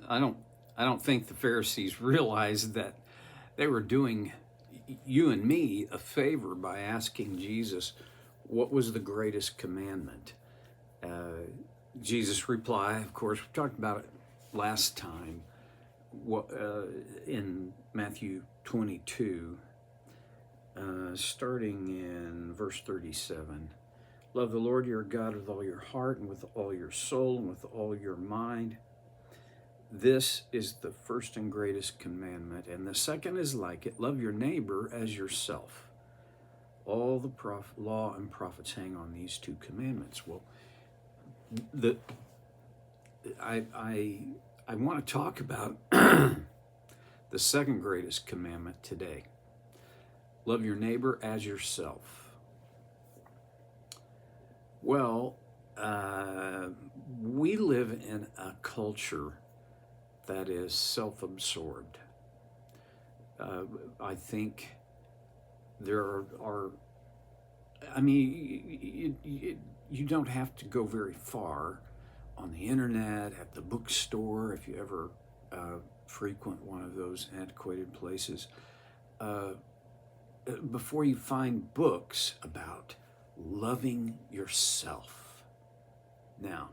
I don't I don't think the Pharisees realized that they were doing you and me a favor by asking Jesus what was the greatest commandment. Uh, Jesus' reply, of course, we talked about it last time, in Matthew 22, starting in verse 37. Love the Lord your God with all your heart and with all your soul and with all your mind. This is the first and greatest commandment, and the second is like it. Love your neighbor as yourself. All the law and prophets hang on these two commandments. Well, the I want to talk about the second greatest commandment today. Love your neighbor as yourself. Well, we live in a culture that is self-absorbed. I think there are I mean, you don't have to go very far on the internet, at the bookstore, if you ever frequent one of those antiquated places, before you find books about loving yourself. Now,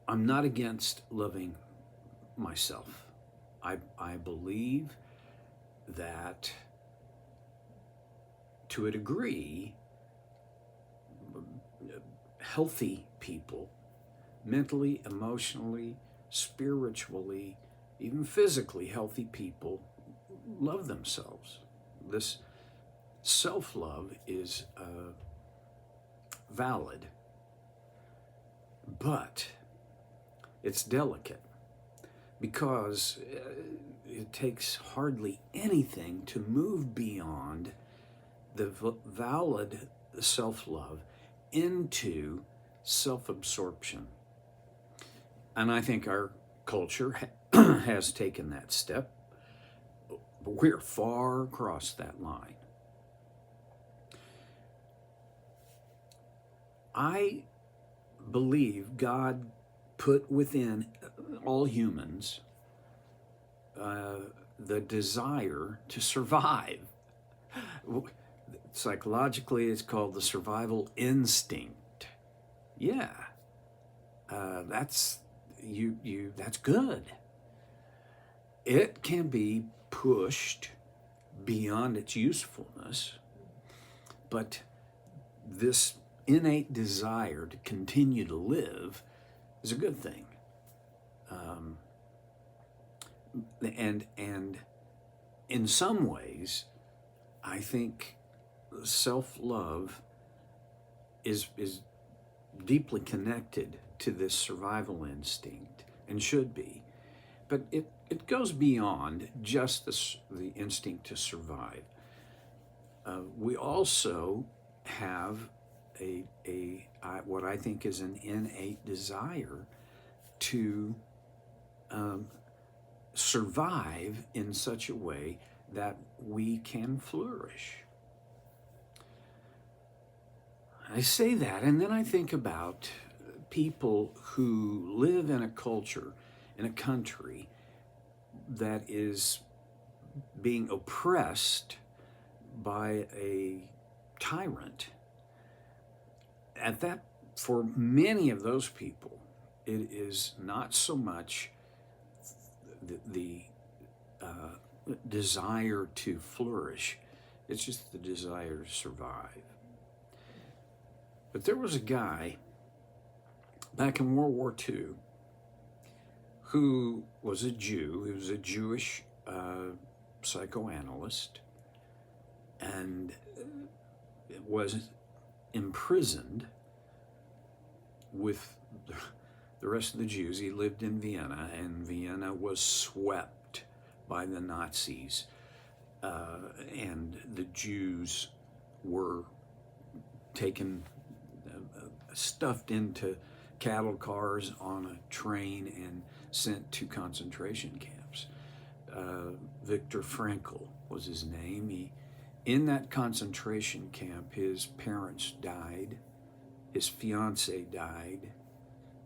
I'm not against loving myself. I believe that to a degree, healthy people, mentally, emotionally, spiritually, even physically healthy people, love themselves. This self-love is valid, but it's delicate because it takes hardly anything to move beyond the valid self-love into self-absorption. And I think our culture has taken that step, but we're far across that line. I believe God put within all humans the desire to survive. Psychologically, it's called the survival instinct. Yeah, that's that's good. It can be pushed beyond its usefulness, but this innate desire to continue to live is a good thing. And in some ways, I think self-love is deeply connected to this survival instinct and should be. But it goes beyond just the instinct to survive. We also have what I think is an innate desire to survive in such a way that we can flourish. I say that, and then I think about people who live in a culture, in a country that is being oppressed by a tyrant. For many of those people, it is not so much the desire to flourish, it's just the desire to survive. But there was a guy back in World War II who was a Jew. He was a Jewish psychoanalyst and was imprisoned with the rest of the Jews. He lived in Vienna, and Vienna was swept by the Nazis, and the Jews were taken, stuffed into cattle cars on a train and sent to concentration camps. Viktor Frankl was his name. In that concentration camp, his parents died, his fiancée died.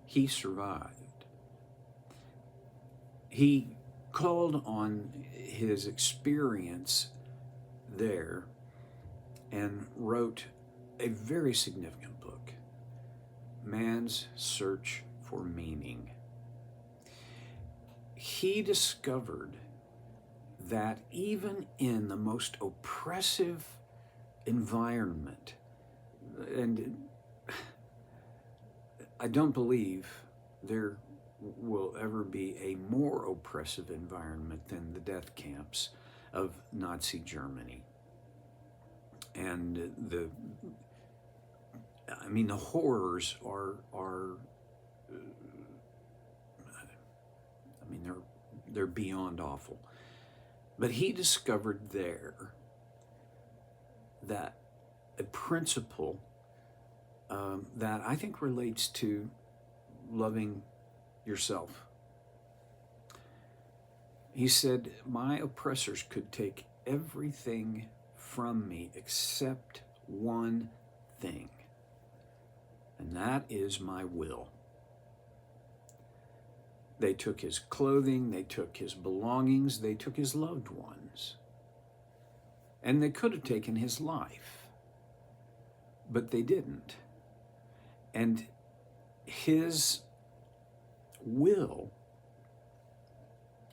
He survived. he called on his experience there and wrote a very significant book, Man's Search for Meaning. He discovered that even in the most oppressive environment, and I don't believe there will ever be a more oppressive environment than the death camps of Nazi Germany. And the horrors are they're beyond awful. But he discovered there that a principle that I think relates to loving yourself. He said, my oppressors could take everything from me except one thing, and that is my will. They took his clothing, they took his belongings, they took his loved ones. And they could have taken his life, but they didn't. And his will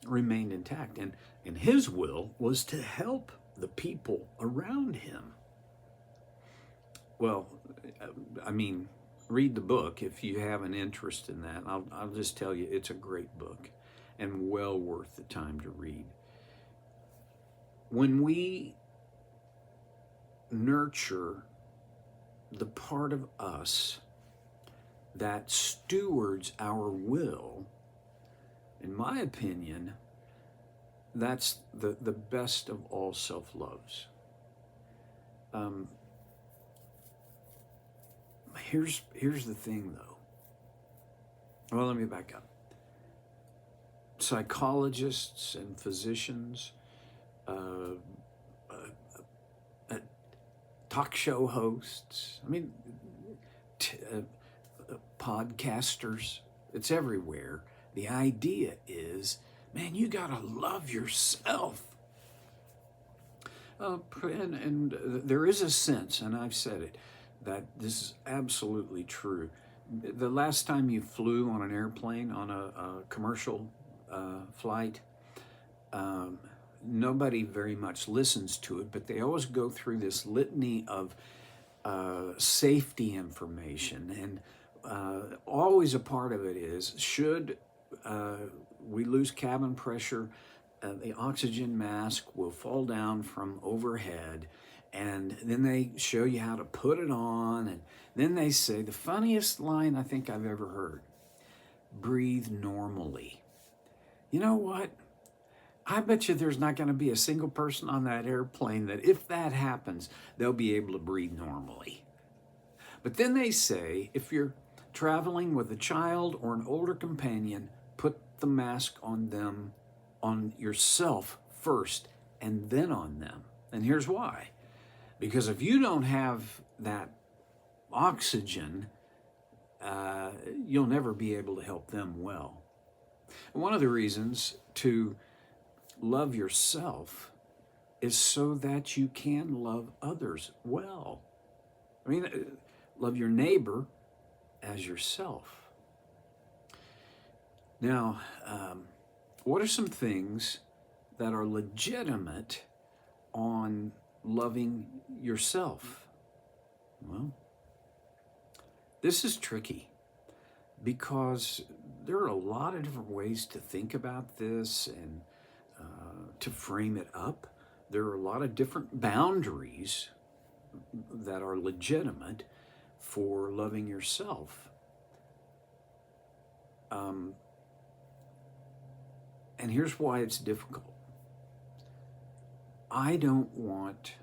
remained intact. And his will was to help the people around him. Well, read the book if you have an interest in that. I'll just tell you, it's a great book and well worth the time to read. When we nurture the part of us that stewards our will, in my opinion, that's the best of all self-loves. Here's the thing, though. Well, let me back up. Psychologists and physicians, talk show hosts, podcasters, it's everywhere. The idea is, man, you gotta love yourself. And there is a sense, and I've said it, that this is absolutely true. The last time you flew on an airplane, on a commercial flight, nobody very much listens to it, but they always go through this litany of safety information, and always a part of it is, should we lose cabin pressure, the oxygen mask will fall down from overhead, and then they show you how to put it on, and then they say, the funniest line I think I've ever heard, breathe normally. You know what? I bet you there's not going to be a single person on that airplane that if that happens, they'll be able to breathe normally. But then they say, if you're traveling with a child or an older companion, put the mask on them, on yourself first, and then on them. And here's why. Because if you don't have that oxygen, you'll never be able to help them well. And one of the reasons to love yourself is so that you can love others well. Love your neighbor as yourself. Now, what are some things that are legitimate on loving yourself? Well, this is tricky because there are a lot of different ways to think about this and to frame it up. There are a lot of different boundaries that are legitimate for loving yourself. And here's why it's difficult. I don't want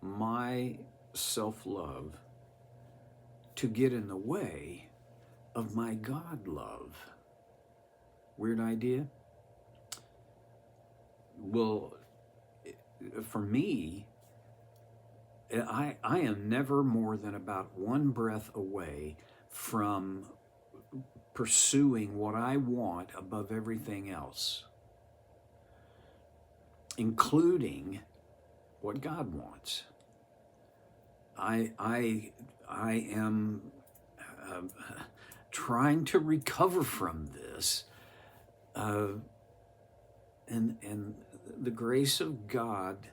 my self-love to get in the way of my God love. Weird idea? Well, for me, I am never more than about one breath away from pursuing what I want above everything else, including what God wants. I am trying to recover from this, and the grace of God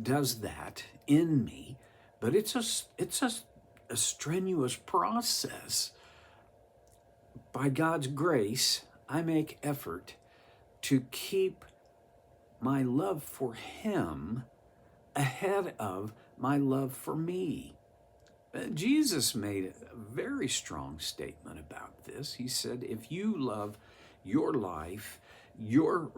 does that in me, but it's a strenuous process. By God's grace, I make effort to keep my love for Him ahead of my love for me. Jesus made a very strong statement about this. He said, if you love your life, your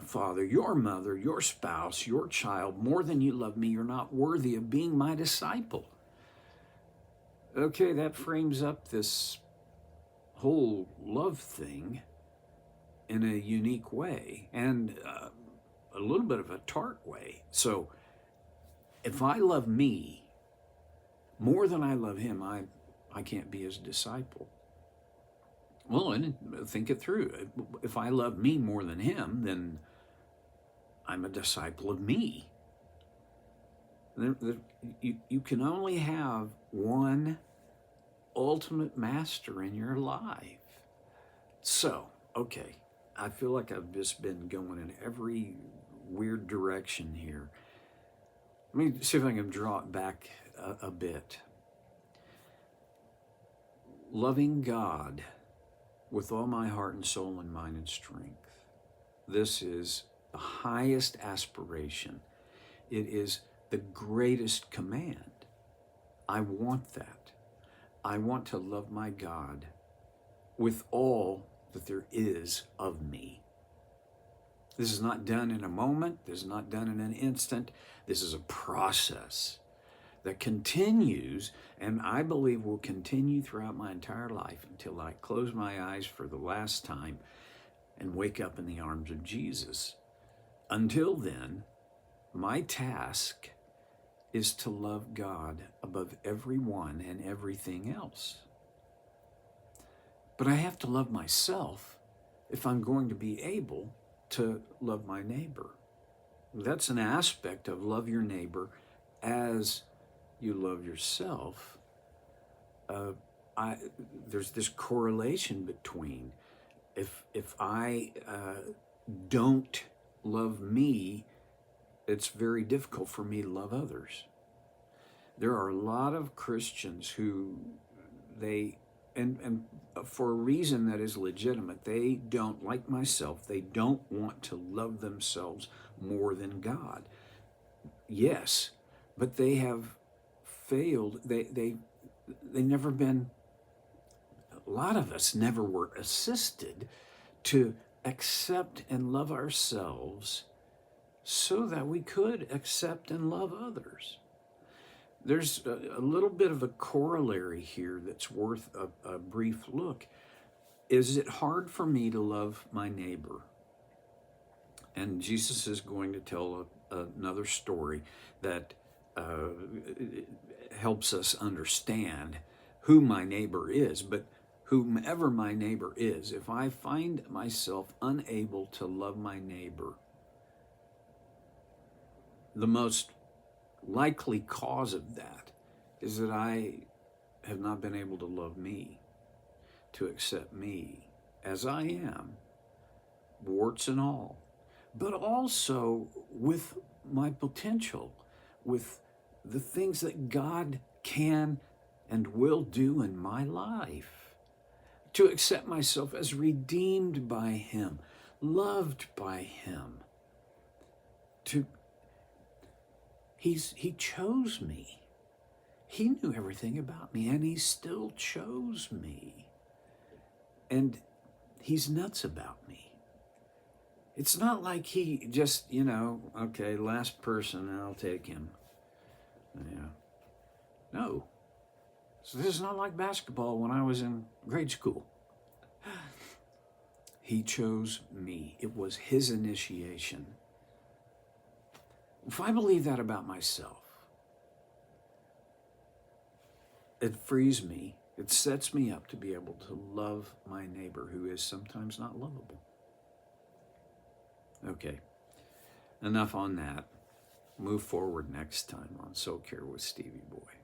father, your mother, your spouse, your child, more than you love me, you're not worthy of being my disciple. Okay, that frames up this whole love thing in a unique way and a little bit of a tart way. So if I love me more than I love Him, I can't be His disciple. Well, and think it through. If I love me more than Him, then I'm a disciple of me. You can only have one ultimate master in your life. So, okay, I feel like I've just been going in every weird direction here. Let me see if I can draw it back a bit. Loving God with all my heart and soul and mind and strength. This is the highest aspiration. It is the greatest command. I want that. I want to love my God with all that there is of me. This is not done in a moment. This is not done in an instant. This is a process that continues, and I believe will continue throughout my entire life until I close my eyes for the last time and wake up in the arms of Jesus. Until then, my task is to love God above everyone and everything else. But I have to love myself if I'm going to be able to love my neighbor. That's an aspect of love your neighbor as you love yourself. There's this correlation between if I don't love me, it's very difficult for me to love others. There are a lot of Christians who and for a reason that is legitimate, they don't, like myself, they don't want to love themselves more than God. Yes, but they have failed. They never been, a lot of us never were assisted to accept and love ourselves so that we could accept and love others. There's a little bit of a corollary here that's worth a brief look. Is it hard for me to love my neighbor? And Jesus is going to tell another story that helps us understand who my neighbor is. But whomever my neighbor is, if I find myself unable to love my neighbor, the most likely cause of that is that I have not been able to love me, to accept me as I am, warts and all, but also with my potential, with the things that God can and will do in my life, to accept myself as redeemed by Him, loved by Him, He chose me. He knew everything about me, and He still chose me. And He's nuts about me. It's not like He just, okay, last person, I'll take him. Yeah. No. So this is not like basketball when I was in grade school. He chose me. It was His initiation. If I believe that about myself, it frees me It sets me up to be able to love my neighbor who is sometimes not lovable. Okay, enough on that. Move forward next time on Soul Care with Stevie Boy.